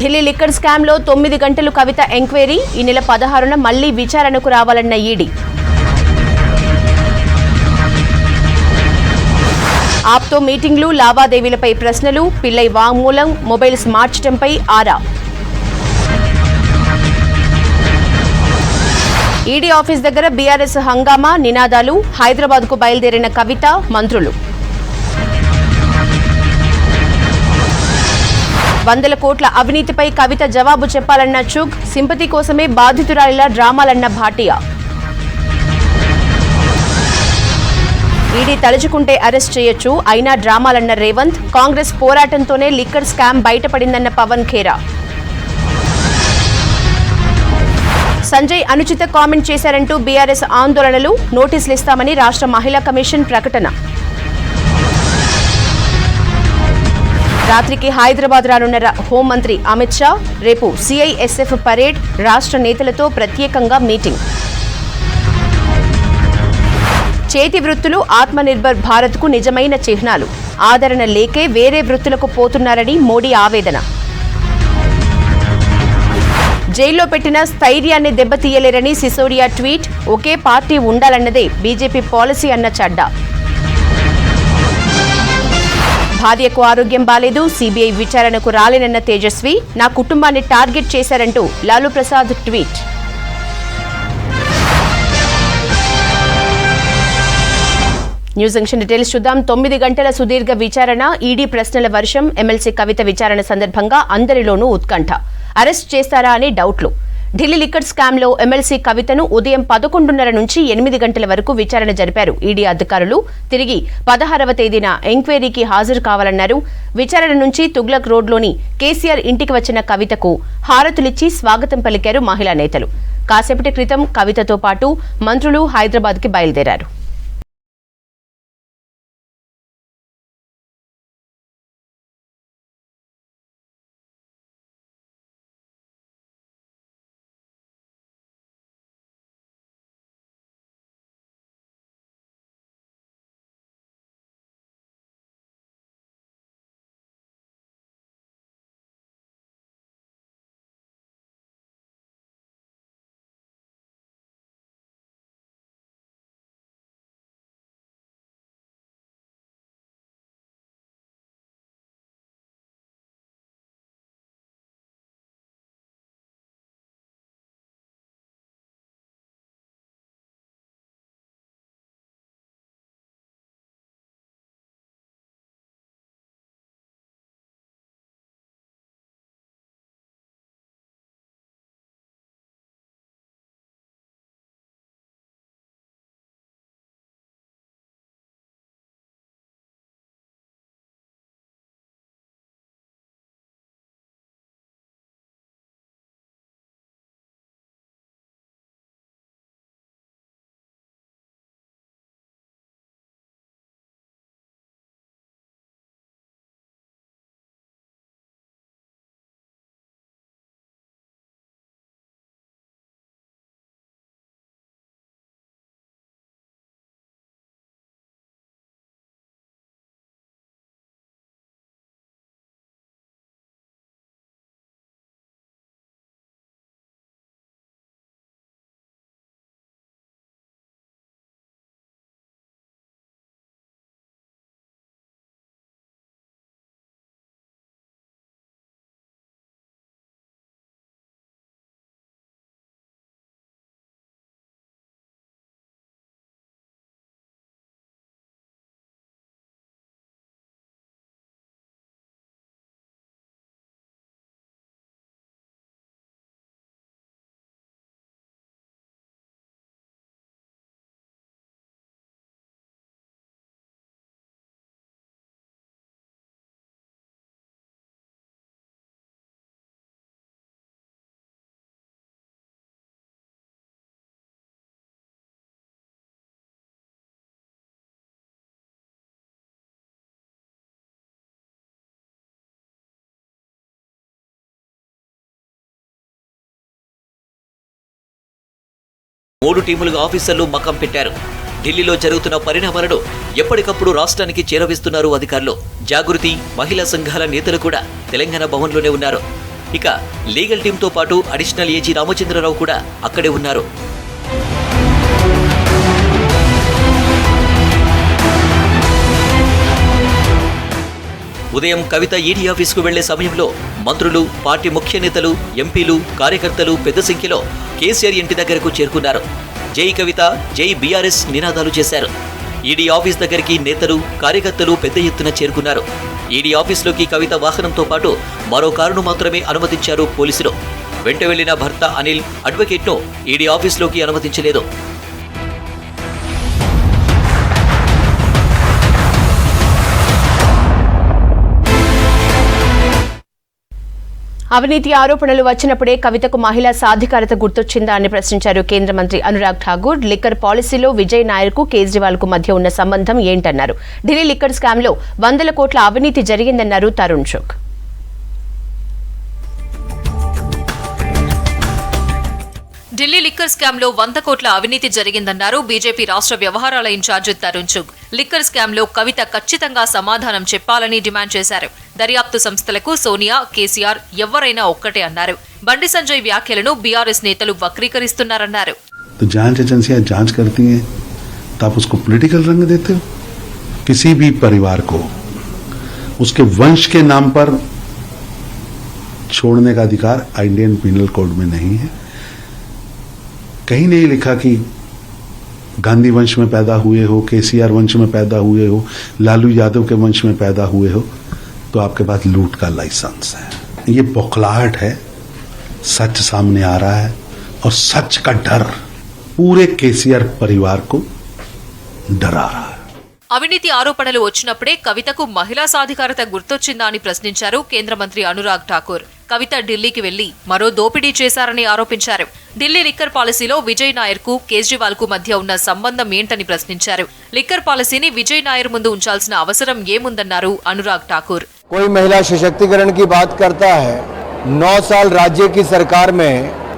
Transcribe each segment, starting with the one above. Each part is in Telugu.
ఢిల్లీ లిక్కర్ స్కామ్లో 9 గంటలు కవిత ఎంక్వైరీ. ఈ నెల 16న మళ్లీ విచారణకు రావాలన్న ఈడీ. ఆప్తో మీటింగ్లు, లావాదేవీలపై ప్రశ్నలు, పిల్లై వాంగ్మూలం, మొబైల్స్ మార్చడంపై ఆరా. ఈడీ ఆఫీస్ దగ్గర బీఆర్ఎస్ హంగామా, నినాదాలు. హైదరాబాద్కు బయలుదేరిన కవిత, మంత్రులు. 100 కోట్ల అవినీతిపై కవిత జవాబు చెప్పాలన్న చుగ్. సింపతి కోసమే బాధితురాలిలా డ్రామాలన్న భాటియా. ఈడీ తలుచుకుంటే అరెస్ట్ చేయొచ్చు, అయినా డ్రామాలన్న రేవంత్. కాంగ్రెస్ పోరాటంతోనే లిక్కర్ స్కామ్ బయటపడిందన్న పవన్ ఖేరా. సంజయ్ అనుచిత కామెంట్ చేశారంటూ బీఆర్ఎస్ ఆందోళనలు. నోటీసులు ఇస్తామని రాష్ట్ర మహిళా కమిషన్ ప్రకటన. రాత్రికి హైదరాబాద్ రానున్న హోంమంత్రి అమిత్ షా. రేపు సిఐఎస్ఎఫ్ పరేడ్, రాష్ట్ర నేతలతో ప్రత్యేకంగా మీటింగ్. చేతి వృత్తులు ఆత్మనిర్భర్ భారత్కు నిజమైన చిహ్నాలు. ఆదరణ లేకే వేరే వృత్తులకు పోతున్నారని మోడీ ఆవేదన. జైల్లో పెట్టిన స్థైర్యాన్ని దెబ్బతీయలేరని సిసోడియా ట్వీట్. ఒకే పార్టీ ఉండాలన్నదే బీజేపీ పాలసీ అన్న చడ్డా. భార్యకు ఆరోగ్యం బాలేదు, సీబీఐ విచారణకు రాలేనన్న తేజస్వి. నా కుటుంబాన్ని టార్గెట్ చేశారంటూ Lalu Prasad tweet. News junction details చూద్దాం. 9 గంటల సుదీర్ఘ విచారణ, ఈడీ ప్రశ్నల వర్షం. ఎమ్మెల్సీ కవిత విచారణ సందర్భంగా అందరిలోనూ ఉత్కంఠ. అరెస్ట్ చేస్తారా అని డౌట్లు. ఢిల్లీ లిక్కర్ స్కామ్లో ఎమ్మెల్సీ కవితను ఉదయం 11:30 నుంచి 8 గంటల వరకు విచారణ జరిపారు ఈడీ అధికారులు. తిరిగి 16వ తేదీన ఎంక్వైరీకి హాజరు కావాలన్నారు. విచారణ నుంచి తుగ్లక్ రోడ్లోని కేసీఆర్ ఇంటికి వచ్చిన కవితకు హారతులిచ్చి స్వాగతం పలికారు మహిళా నేతలు. కాసేపటి క్రితం కవితతో పాటు మంత్రులు హైదరాబాద్కి బయలుదేరారు. మూడు టీములుగా ఆఫీసర్లు మకం పెట్టారు. ఢిల్లీలో జరుగుతున్న పరిణామాలను ఎప్పటికప్పుడు రాష్ట్రానికి చేరవిస్తున్నారు అధికారులు. జాగృతి, మహిళా సంఘాల నేతలు కూడా తెలంగాణ భవన్లోనే ఉన్నారు. ఇక లీగల్ టీంతో పాటు అడిషనల్ ఏజీ రామచంద్రరావు కూడా అక్కడే ఉన్నారు. ఉదయం కవిత ఈడీ ఆఫీసుకు వెళ్లే సమయంలో మంత్రులు, పార్టీ ముఖ్య నేతలు, ఎంపీలు, కార్యకర్తలు పెద్ద సంఖ్యలో కేసీఆర్ ఇంటి దగ్గరకు చేరుకున్నారు. జై కవిత, జై బీఆర్ఎస్ నినాదాలు చేశారు. ఈడీ ఆఫీస్ దగ్గరికి నేతలు, కార్యకర్తలు పెద్ద ఎత్తున చేరుకున్నారు. ఈడీ ఆఫీసులోకి కవిత వాహనంతో పాటు మరో కారును మాత్రమే అనుమతించారు పోలీసులు. వెంట వెళ్లిన భర్త అనిల్, అడ్వకేట్ను ఈడీ ఆఫీసులోకి అనుమతించలేదు. అవినీతి ఆరోపణలు వచ్చినప్పుడే కవితకు మహిళా సాధికారత గుర్తొచ్చిందా అని ప్రశ్నించారు కేంద్ర మంత్రి అనురాగ్ ఠాకూర్. లిక్కర్ పాలసీలో విజయ్ నాయర్కు కేజ్రీవాల్కు మధ్య ఉన్న సంబంధం ఏంటన్నారు. ఢిల్లీ లిక్కర్ స్కామ్లో 100 కోట్ల అవినీతి జరిగిందన్నారు తరుణ్ చుగ్. ఢిల్లీ లిక్కర్ స్కామ్లో 100 కోట్ల అవినీతి జరిగిందన్నారు బీజేపీ రాష్ట్ర వ్యవహారాల ఇన్ఛార్జ్ తరుణ్ చుగ్. లిక్కర్ స్కామ్లో కవిత ఖచ్చితంగా సమాధానం చెప్పాలని డిమాండ్ చేశారు. దర్యాప్తు సంస్థలకు సోనియా, కేసీఆర్ ఎవరైనా ఒక్కటే అన్నారు. బండి సంజయ్ వ్యాఖ్యలను బీఆర్ఎస్ నేతలు వక్రీకరిస్తున్నారన్నారు. जांच एजेंसियां जांच करती हैं तो आप उसको पॉलिटिकल रंग देते हो. किसी भी परिवार को उसके वंश के नाम पर छोड़ने का अधिकार इंडियन पिनल कोड में नहीं है. कहीं नहीं लिखा कि गांधी वंश में पैदा हुए हो, केसीआर वंश में पैदा हुए हो, लालू यादव के वंश में पैदा हुए हो तो आपके पास लूट का लाइसेंस है. ये बौखलाहट है. सच सामने आ रहा है और सच का डर पूरे केसीआर परिवार को डरा रहा है. అవినీతి ఆరోపణలు వచ్చినప్పుడే కవితకు మహిళా సాధికారత గుర్తొచ్చిందా అని ప్రశ్నించారు కేంద్ర మంత్రి అనురాగ్ ఠాకూర్. కవిత ఢిల్లీకి వెళ్లి మరో దోపిడీ చేశారని ఆరోపించారు. ఢిల్లీ లిక్కర్ పాలసీలో విజయ్ నాయర్కు కేజ్రీవాల్కు మధ్య ఉన్న సంబంధం ఏంటని ప్రశ్నించారు. లిక్కర్ పాలసీని విజయ్ నాయర్ ముందు ఉంచాల్సిన అవసరం ఏముందన్నారు అనురాగ్ ఠాకూర్. कोई महिला सशक्तिकरण की बात करता है, 9 साल राज्य की सरकार में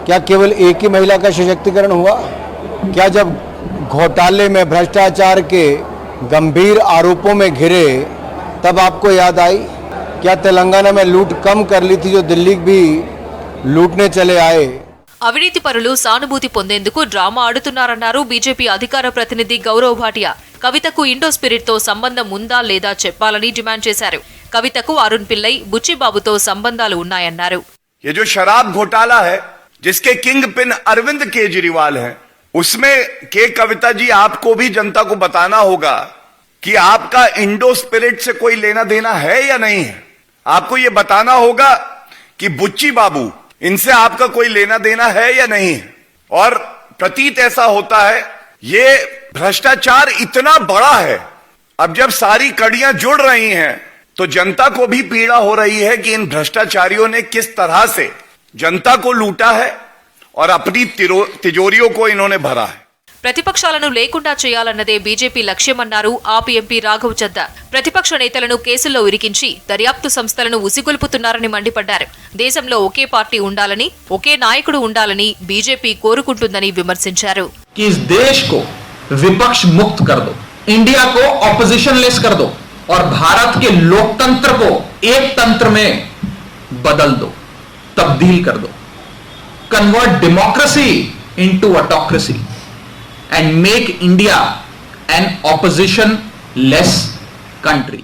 क्या केवल एक ही महिला का सशक्तिकरण हुआ? क्या जब घोटाले में भ्रष्टाचार के गंभीर आरोपों में घिरे तब आपको याद आई? क्या तेलंगाना में लूट कम कर ली थी जो दिल्ली भी लूटने चले आए? అవినీతి పరులు సానుభూతి పొందేందుకు డ్రామా ఆడుతున్నారన్నారు బీజేపీ అధికార ప్రతినిధి గౌరవ్ భాటియా. కవితకు ఇండో స్పిరిట్ తో సంబంధం ఉందా లేదా చెప్పాలని డిమాండ్ చేశారు. కవితకు అరుణ్ పిల్లై, బుచ్చిబాబుతో సంబంధాలు ఉన్నాయన్నారు. ये जो शराब घोटाला है जिसके किंग पिन अरविंद केजरीवाल हैं, उसमें के कविता जी आपको भी जनता को बताना होगा कि आपका इंडो स्पिरिट से कोई लेना देना है या नहीं है. आपको ये बताना होगा कि बुच्ची बाबू इनसे आपका कोई लेना देना है या नहीं है. और प्रतीत ऐसा होता है ये भ्रष्टाचार इतना बड़ा है, अब जब सारी कड़ियां जुड़ रही हैं तो जनता को भी पीड़ा हो रही है कि इन भ्रष्टाचारियों ने किस तरह से जनता को लूटा है और अपनी तिजोरियों को इन्होंने भरा है. ప్రతిపక్షాలను లేకుండా చేయాలన్నదే బీజేపీ లక్ష్యమన్నారు ఆప్ ఎంపీ రాఘవ్ చద్దా. ప్రతిపక్ష నేతలను కేసుల్లో ఇరికించి దర్యాప్తు సంస్థలను ఉసిగొల్పుతున్నారని మండిపడ్డారు. దేశంలో ఒకే పార్టీ ఉండాలని, ఒకే నాయకుడు ఉండాలని బీజేపీ కోరుకుంటుందని విమర్శించారు. इस देश को विपक्ष मुक्त कर दो, इंडिया को ऑपोजिशन लेस कर दो और भारत के लोकतंत्र को एक तंत्र में बदल दो, तब्दील कर दो. Convert democracy into autocracy and make India an opposition-less country.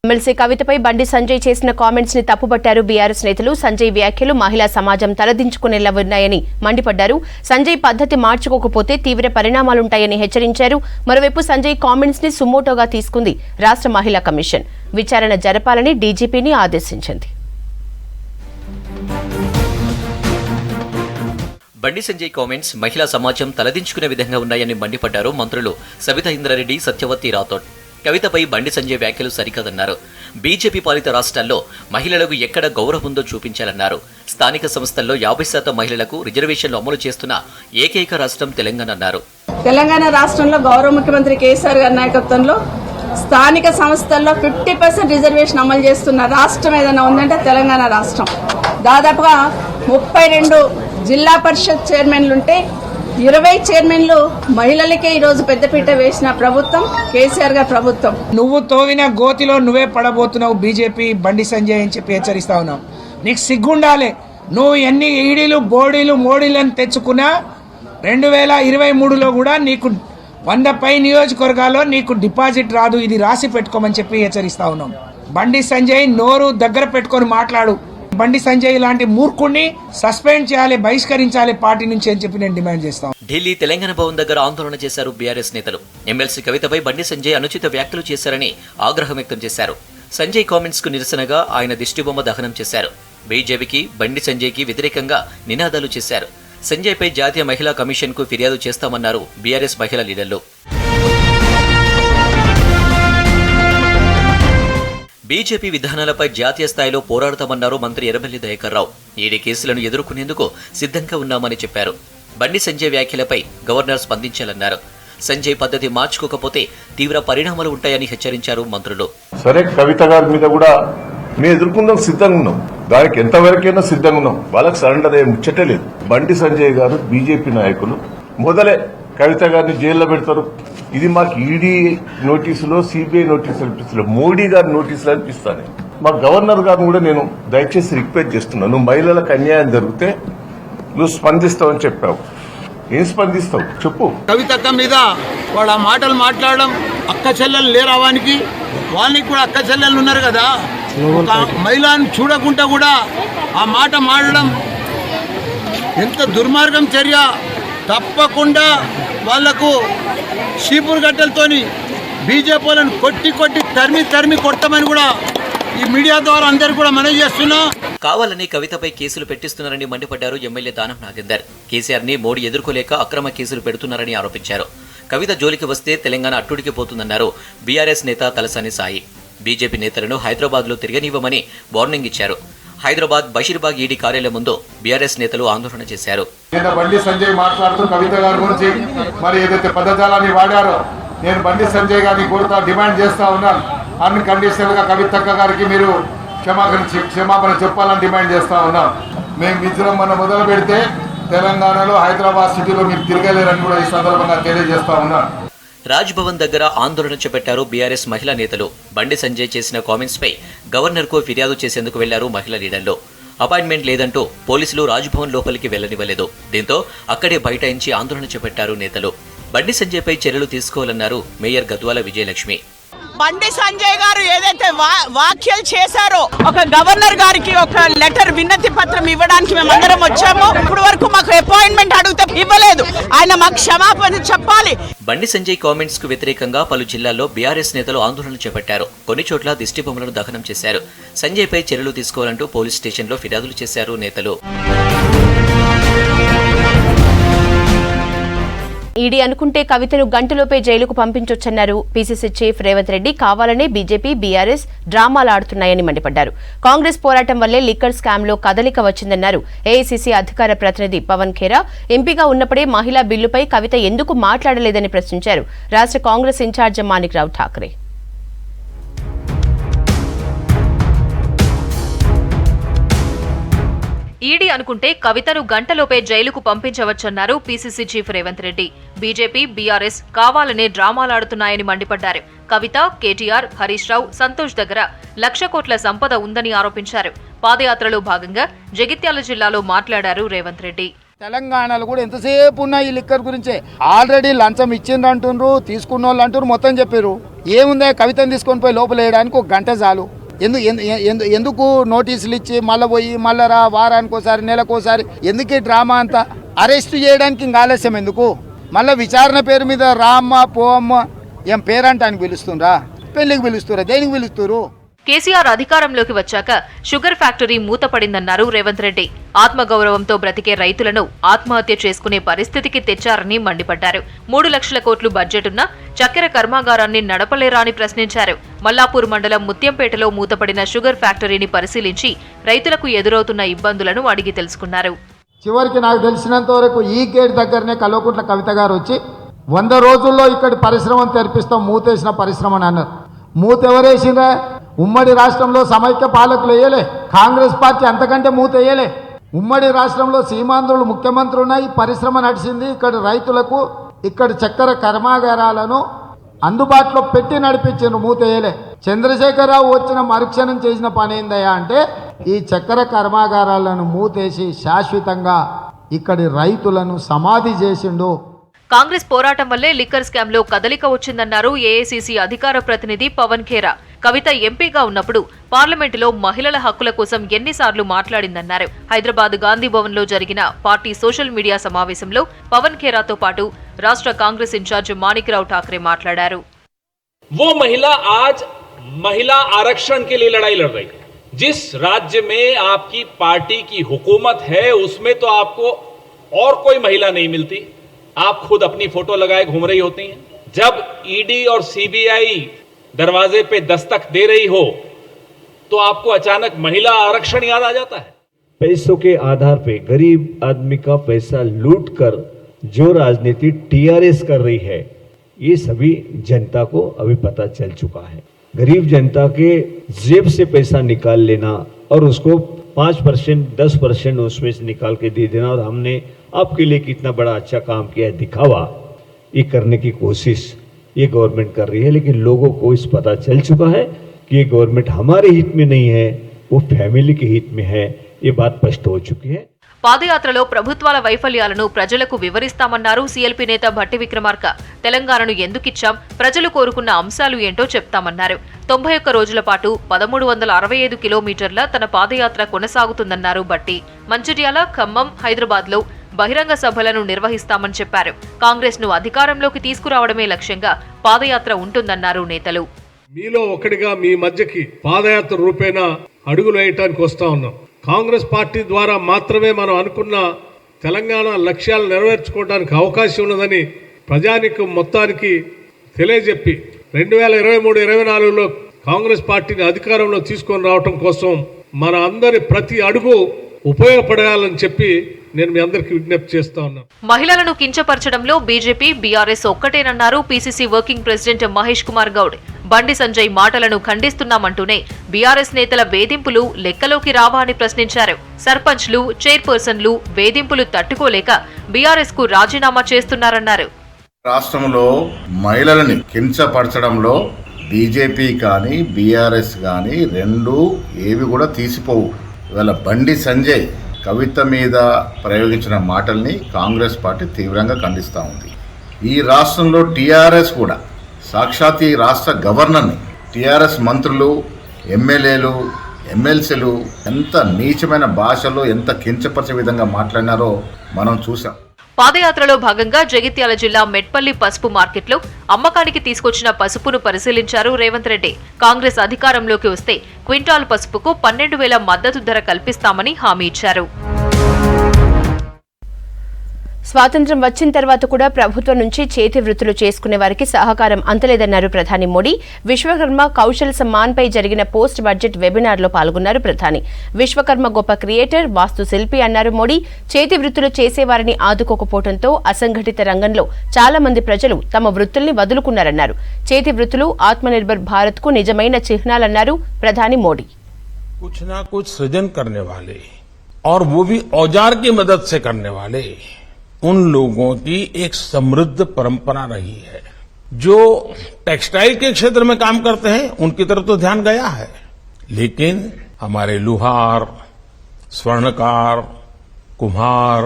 MLC కవితపై బండి సంజయ్ చేసిన కామెంట్స్ ని తప్పుపట్టారు బీఆర్ఎస్ నేతలు. సంజయ్ వ్యాఖ్యలు మహిళా సమాజం తలదించుకునేలా ఉన్నాయని మండిపడ్డారు. సంజయ్ పద్ధతి మార్చుకోకపోతే తీవ్ర పరిణామాలుంటాయని హెచ్చరించారు. మరోవైపు సంజయ్ కామెంట్స్ ని సుమోటోగా తీసుకుంది రాష్ట్ర మహిళా కమిషన్. విచారణ జరపాలని డీజీపీని ఆదేశించింది. బండి సంజయ్ కామెంట్స్ మహిళా సమాజం తలదించుకునే విధంగా ఉన్నాయని మండిపడ్డారు మంత్రులు సబితా ఇంద్రారెడ్డి, సత్యవతి రాథోడ్. కవితపై బండి సంజయ్ వ్యాఖ్యలు సరికాదన్నారు. బీజేపీ పాలిత రాష్ట్రాల్లో మహిళలకు ఎక్కడ గౌరవం ఉందో చూపించాలన్నారు. స్థానిక సంస్థల్లో 50% మహిళలకు రిజర్వేషన్లు అమలు చేస్తున్న ఏకైక రాష్ట్రం తెలంగాణ అన్నారు. తెలంగాణ రాష్ట్రంలో గౌరవ ముఖ్యమంత్రి కేసీఆర్ గారి నాయకత్వంలో స్థానిక సంస్థల్లో 50% రిజర్వేషన్ అమలు చేస్తున్న రాష్ట్రం ఏదైనా ఉందంటే తెలంగాణ రాష్ట్రం. దాదాపుగా 32 జిల్లా పరిషత్ చైర్మన్లుంటే 20 చైర్మన్లు మహిళలకే ఈరోజు పెద్దపీట వేసిన ప్రభుత్వం కేసీఆర్ గారి ప్రభుత్వం. నువ్వు తోవిన గోతిలో నువ్వే పడబోతున్నావు బీజేపీ బండి సంజయ్ అని చెప్పి హెచ్చరిస్తా ఉన్నావు. నీకు సిగ్గుండాలి. నువ్వు ఎన్ని ఈడీలు బోడీలు మోడీలను తెచ్చుకున్నా 2023లో కూడా నీకు 100 పై నియోజకవర్గాల్లో నీకు డిపాజిట్ రాదు. ఇది రాసి పెట్టుకోమని చెప్పి హెచ్చరిస్తా ఉన్నాం. బండి సంజయ్ నోరు దగ్గర పెట్టుకొని మాట్లాడు. బండి సంజయ్ లాంటి మూర్ఖుడిని సస్పెండ్ చేయాలి, బహిష్కరించాలి పార్టీ నుంచి అని చెప్పి నేను డిమాండ్ చేస్తాను. ఢిల్లీ తెలంగాణ భవన్ దగ్గర ఆందోళన చేశారు బీఆర్ఎస్ నేతలు. ఎమ్మెల్సీ కవితపై బండి సంజయ్ అనుచిత వ్యాఖ్యలు చేశారని ఆగ్రహం వ్యక్తం చేశారు. సంజయ్ కామెంట్స్ కు నిరసనగా ఆయన దిష్టిబొమ్మ దహనం చేశారు. బీజేపీకి బండి సంజయ్కి వ్యతిరేకంగా నినాదాలు చేశారు. సంజయ్పై జాతీయ మహిళా కమిషన్ కు ఫిర్యాదు చేస్తామన్నారు బీఆర్ఎస్ మహిళా లీడర్లు. బీజేపీ విధానాలపై జాతీయ స్థాయిలో పోరాడతామన్నారు మంత్రి ఎర్రబెల్లి దయాకర్ రావు. ఈడీ కేసులను ఎదుర్కొనేందుకు సిద్ధంగా ఉన్నామని చెప్పారు. బండి సంజయ్ వ్యాఖ్యలపై గవర్నర్ స్పందించాలన్నారు. సంజయ్ పద్ధతి మార్చుకోకపోతే తీవ్ర పరిణామాలు ఉంటాయని హెచ్చరించారు మంత్రులు. సరే, కవిత గారి మీద కూడా మేము ఎదుర్కొందాం, సిద్ధంగా ఉన్నాం. దానికి ఎంతవరకైనా సిద్ధంగా ఉన్నాం. వాళ్ళకి సరెండర్ అయ్యే ముచ్చటే లేదు. బండి సంజయ్ గారు బీజేపీ నాయకులు మొదలే కవిత గారిని జైల్లో పెడతారు. ఇది మాకు ఈడీ నోటీసులో సిబిఐ నోటీసులు అనిపిస్తుంది, మోడీ గారి నోటీసులు అనిపిస్తాను. మా గవర్నర్ గారిని కూడా నేను దయచేసి రిక్వెస్ట్ చేస్తున్నాను. నువ్వు మహిళలకు అన్యాయం జరిగితే నువ్వు స్పందిస్తావని చెప్పావు. ఏం స్పందిస్తావు చెప్పు. కవితక్క మీద వాడు ఆ మాటలు మాట్లాడడం, అక్క చెల్లెలు లేరావానికి, వాళ్ళకి కూడా అక్క చెల్లెలు ఉన్నారు కదా, ఒక మహిళను చూడకుండా కూడా ఆ మాట మాడడం ఎంత దుర్మార్గం చర్య. తప్పకుండా వాళ్లకు షీపూర్ గడ్డలతోని బీజేపీ వాళ్ళని కొట్టి తరిమి కొడతామని కూడా ఈ మీడియా ద్వారా అందరు కూడా మనవి చేస్తున్నా. కావాలని కవితపై కేసులు పెట్టిస్తున్నారని మండిపడ్డారు ఎమ్మెల్యే దానం నాగేందర్. కేసీఆర్ ని మోడీ ఎదుర్కోలేక అక్రమ కేసులు పెడుతున్నారని ఆరోపించారు. కవిత జోలికి వస్తే తెలంగాణ అట్టుడికిపోతుందన్నారు బీఆర్ఎస్ నేత తలసాని సాయి. బీజేపీ నేతలను హైదరాబాద్ లో తిరగనివ్వమని వార్నింగ్ ఇచ్చారు. హైదరాబాద్ బషీర్బాగ్ ఈడీ కార్యాలయం ముందు బీఆర్ఎస్ నేతలు ఆందోళన చేశారు. నిన్న బండి సంజయ్ మాట్లాడుతూ కవిత గారి గురించి మరి ఏదైతే పదజాలాన్ని వాడారో, నేను బండి సంజయ్ గారిని కోరుతా, డిమాండ్ చేస్తా ఉన్నాను. అన్ని కండిషనల్ గా కవితక్క గారికి మీరు క్షమాపణ చెప్పాలని డిమాండ్ చేస్తా ఉన్నాం. మేము మిజోరం మనం మొదలు పెడితే తెలంగాణలో హైదరాబాద్ సిటీలో మీరు తిరగలేరని కూడా ఈ సందర్భంగా తెలియజేస్తా ఉన్నాను. రాజ్ భవన్ దగ్గర ఆందోళన చేపట్టారు బీఆర్ఎస్ మహిళా నేతలు. బండి సంజయ్ చేసిన కామెంట్స్ పై గవర్నర్ కు ఫిర్యాదు చేసేందుకు వెళ్లారు మహిళా లీడర్లు. అపాయింట్మెంట్ లేదంటూ పోలీసులు రాజ్ భవన్ లోపలికి వెళ్లనివ్వలేదు. దీంతో అక్కడే బైఠాయించి ఆందోళన చేపట్టారు నేతలు. బండి సంజయ్ పై చర్యలు తీసుకోవాలన్నారు మేయర్ గద్వాల విజయలక్ష్మి. బండి సంజయ్ గారు ఏదైతే వ్యాఖ్యలు చేశారో, ఒక గవర్నర్ గారికి ఒక లెటర్ విన్నతి పత్రం ఇవ్వడానికి మేమందరం వచ్చాము. ఇప్పుడు వరకు మాకు అపాయింట్మెంట్ అడిగితే ఇవ్వలేదు. ఆయన మాకు క్షమాపణ చెప్పాలి. బండి సంజయ్ కామెంట్స్ కు వ్యతిరేకంగా పలు జిల్లాల్లో బీఆర్ఎస్ నేతలు ఆందోళన చేపట్టారు. కొన్ని చోట్ల దిష్టిబొమ్మలను దహనం చేశారు. సంజయ్ పై చర్యలు తీసుకోవాలంటూ పోలీస్ స్టేషన్లో ఫిర్యాదులు చేశారు నేతలు. ఈడీ అనుకుంటే కవితను గంటలోపే జైలుకు పంపించొచ్చన్నారు పీసీసీ చీఫ్ రేవంత్ రెడ్డి. కావాలనే బీజేపీ బీఆర్ఎస్ డ్రామాలాడుతున్నాయని మండిపడ్డారు. కాంగ్రెస్ పోరాటం వల్లే లిక్కర్ స్కామ్ లో కదలిక వచ్చిందన్నారు ఏఐసీసీ అధికార ప్రతినిధి పవన్ ఖేరా. ఎంపీగా ఉన్నప్పుడే మహిళా బిల్లుపై కవిత ఎందుకు మాట్లాడలేదని ప్రశ్నించారు రాష్ట్ర కాంగ్రెస్ ఇన్ఛార్జ్ మాణిక్రావు ఠాక్రే. ఈడీ అనుకుంటే కవితను గంటలోపే జైలుకు పంపించవచ్చన్నారు PCC chief Revanth Reddy. BJP BRS కావాలనే డ్రామాలాడుతున్నాయని మండిపడ్డారు. కవిత, కేటీఆర్, హరీష్ రావు, సంతోష్ దగ్గర 1,00,000 కోట్ల సంపద ఉందని ఆరోపించారు. పాదయాత్రలో భాగంగా జగిత్యాల జిల్లాలో మాట్లాడారు రేవంత్ రెడ్డి. తెలంగాణలో కూడా ఎంతసేపు ఉన్నాయి ఈ లిక్కర్ గురించే. ఆల్రెడీ లంచం ఇచ్చిండ్రు అంటున్నారు, తీసుకున్న వాళ్ళు అంటున్నారు, మొత్తం చెప్పారు. ఏముందే, కవితను తీసుకొని పోయి లోపల వేయడానికి 1 గంట చాలు. ఎందుకు నోటీసులు ఇచ్చి మళ్ళీ పోయి మళ్ళీ రా, వారానికి ఒకసారి, నెలకోసారి, ఎందుకు ఈ డ్రామా అంతా? అరెస్ట్ చేయడానికి ఇంకా ఆలస్యం ఎందుకు? మళ్ళీ విచారణ పేరు మీద రామ్మ పోమ్మ ఏం పేరంటానికి పిలుస్తుండ్రా? పెళ్లికి పిలుస్తురా? దేనికి పిలుస్తురు? కేసీఆర్ అధికారంలోకి వచ్చాక షుగర్ ఫ్యాక్టరీ మూతపడిందన్నారు రేవంత్ రెడ్డి. ఆత్మగౌరవంతో బ్రతికే రైతులను ఆత్మహత్య చేసుకునే పరిస్థితికి తెచ్చారని మండిపడ్డారు. 3 లక్షల కోట్లు బడ్జెట్ ఉన్న చక్కెర కర్మాగారాన్ని నడపలేరా అని ప్రశ్నించారు. మల్లాపూర్ మండలం ముత్యంపేటలో మూతపడిన షుగర్ ఫ్యాక్టరీని పరిశీలించి రైతులకు ఎదురవుతున్న ఇబ్బందులను అడిగి తెలుసుకున్నారు. చివరికి నాకు తెలిసినంత వరకు ఈ గేట్ దగ్గరనే కల్వకుంట్ల కవిత గారు వచ్చి 100 రోజుల్లో ఇక్కడ పరిశ్రమను తెరిపిస్తాం, మూతేసిన పరిశ్రమ అని అన్నారు. మూత ఎవరేసిందా? ఉమ్మడి రాష్ట్రంలో సమైక్య పాలకులు వేయలే, కాంగ్రెస్ పార్టీ అంతకంటే మూత వేయలే. ఉమ్మడి రాష్ట్రంలో సీమాంధ్రులు ముఖ్యమంత్రి ఉన్నాయి, పరిశ్రమ నడిచింది. ఇక్కడ రైతులకు ఇక్కడ చక్కెర కర్మాగారాలను అందుబాటులో పెట్టి నడిపించారు, మూతేయలే. చంద్రశేఖరరావు వచ్చిన మరుక్షణం చేసిన పని ఏందయ్యా అంటే ఈ చక్కెర కర్మాగారాలను మూతేసి శాశ్వతంగా ఇక్కడి రైతులను సమాధి చేసిండు. కాంగ్రెస్ పోరాటం వల్లే లిక్కర్ స్కామ్ లో కదలిక వచ్చిందన్నారు ఏఐసీసీ అధికార ప్రతినిధి పవన్ ఖేరా. కవిత ఎంపీగా ఉన్నప్పుడు పార్లమెంటులో మహిళల హక్కుల కోసం ఎన్నిసార్లు మాట్లాడిందన్నారు. హైదరాబాద్ గాంధీ భవన్ లో జరిగిన పార్టీ సోషల్ మీడియా సమావేశంలో పవన్ ఖేరాతో పాటు రాష్ట్ర కాంగ్రెస్ ఇన్ఛార్జ్ మాణిక్రావు ఠాకరే మాట్లాడారు. वो महिला आज महिला आरक्षण के लिए लड़ाई लड़ रही है. जिस राज्य में आपकी पार्टी की हुकूमत है उसमें तो आपको और कोई महिला नहीं मिलती. आप खुद अपनी फोटो लगाए घूम रही होती हैं. जब ईडी और सीबीआई दरवाजे पे दस्तक दे रही हो तो आपको अचानक महिला आरक्षण याद आ जाता है. पैसों के आधार पे गरीब आदमी का पैसा लूट कर जो राजनीति टीआरएस कर रही है ये सभी जनता को अभी पता चल चुका है. गरीब जनता के जेब से पैसा निकाल लेना और उसको 5% 10% उसमें से निकाल के दे देना और हमने आपके लिए कितना बड़ा अच्छा काम किया है दिखावा, ये करने की कोशिश ये गवर्नमेंट कर रही है. लेकिन लोगों को इस पता चल चुका है कि ये गवर्नमेंट हमारे हित में नहीं है, वो फैमिली के हित में है. ये बात स्पष्ट हो चुकी है. పాదయాత్రలో ప్రభుత్వాల వైఫల్యాలను ప్రజలకు వివరిస్తామన్నారు సీఎల్పీ నేత భట్టి విక్రమార్క. తెలంగాణను ఎందుకిచ్చాం, ప్రజలు కోరుకున్న అంశాలు ఏంటో చెప్తామన్నారు. 91 రోజుల పాటు 1365 కిలోమీటర్ల తన పాదయాత్ర కొనసాగుతుందన్నారు భట్టి. మంచిర్యాల, ఖమ్మం, హైదరాబాద్లో బహిరంగ సభలను నిర్వహిస్తామని చెప్పారు. కాంగ్రెస్ ను అధికారంలోకి తీసుకురావడమే లక్ష్యంగా పాదయాత్ర ఉంటుందన్నారు నేతలు. మీలో ఒకటిగా మీ మధ్యకి పాదయాత్ర రూపేణా అడుగులు వేయటానికి వస్తా ఉన్నాం. కాంగ్రెస్ పార్టీ ద్వారా మాత్రమే మనం అనుకున్న తెలంగాణ లక్ష్యాలు నెరవేర్చుకోవడానికి అవకాశం ఉన్నదని ప్రజానికం మొత్తానికి తెలియజెప్పి 2023-24లో కాంగ్రెస్ పార్టీని అధికారంలో తీసుకొని రావడం కోసం మన అందరి ప్రతి అడుగు ఉపయోగపడాలని చెప్పి నేను మీ అందరికీ విజ్ఞప్తి చేస్తా ఉన్నాను. మహిళలను కించపరచడంలో బీజేపీ, బీఆర్ఎస్ ఒక్కటేనన్నారు PCC working president Mahesh Kumar Goud. Bandi Sanjay మాటలను ఖండిస్తున్నామంటూనే బీఆర్ఎస్ నేతల వేధింపులు లెక్కలోకి రావా అని ప్రశ్నించారు. సర్పంచ్లు, చైర్పర్సన్లు వేధింపులు తట్టుకోలేక బీఆర్ఎస్ కు రాజీనామా చేస్తున్నారన్నారు. రాష్ట్రంలో మహిళలని కించపరచడంలో బీజేపీ కానీ బీఆర్ఎస్ కానీ రెండు ఏవి కూడా తీసిపోవు. ఇవాళ బండి సంజయ్ కవిత మీద ప్రయోగించిన మాటల్ని కాంగ్రెస్ పార్టీ తీవ్రంగా ఖండిస్తూ ఉంది. ఈ రాష్ట్రంలో టీఆర్ఎస్ కూడా సాక్షాత్ ఈ రాష్ట్ర గవర్నర్ని టీఆర్ఎస్ మంత్రులు, ఎమ్మెల్యేలు, ఎమ్మెల్సీలు ఎంత నీచమైన భాషలో ఎంత కించపరిచే విధంగా మాట్లాడినారో మనం చూసాం. పాదయాత్రలో భాగంగా జగిత్యాల జిల్లా మెట్పల్లి పసుపు మార్కెట్లో అమ్మకానికి తీసుకొచ్చిన పసుపును పరిశీలించారు రేవంత్ రెడ్డి. కాంగ్రెస్ అధికారంలోకి వస్తే క్వింటాల్ పసుపుకు 12,000 మద్దతు ధర కల్పిస్తామని హామీ ఇచ్చారు. స్వాతంత్ర్యం వచ్చిన తర్వాత కూడా ప్రభుత్వం నుంచి చేతి వృత్తులు చేసుకునే వారికి సహకారం అంతలేదన్నారు ప్రధాని మోడీ. విశ్వకర్మ కౌశల్ సమ్మాన్ పై జరిగిన పోస్ట్ బడ్జెట్ వెబినార్ లో పాల్గొన్నారు ప్రధాని. విశ్వకర్మ గొప్ప క్రియేటర్, వాస్తు శిల్పి అన్నారు మోడీ. చేతి వృత్తులు చేసేవారిని ఆదుకోకపోవడంతో అసంఘటిత రంగంలో చాలా మంది ప్రజలు తమ వృత్తుల్ని వదులుకున్నారన్నారు. చేతి వృత్తులు ఆత్మనిర్భర్ భారత్ కు నిజమైన చిహ్నాలన్నారు ప్రధాని మోడీ. कुछ ना कुछ सृजन करने वाले और वो भी औजार की मदद से करने वाले उन लोगों की एक समृद्ध परंपरा रही है. जो टेक्सटाइल के क्षेत्र में काम करते हैं उनकी तरफ तो ध्यान गया है, लेकिन हमारे लुहार, स्वर्णकार, कुम्हार,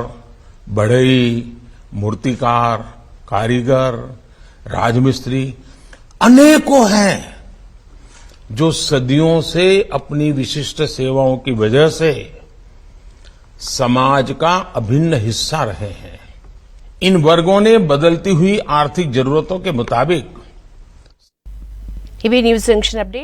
बढ़ई, मूर्तिकार, कारीगर, राजमिस्त्री अनेकों हैं जो सदियों से अपनी विशिष्ट सेवाओं की वजह से समाज का अभिन्न हिस्सा रहे हैं. इन वर्गों ने बदलती हुई आर्थिक जरूरतों के मुताबिक इवी न्यूज़ जंक्शन अपडेट्स.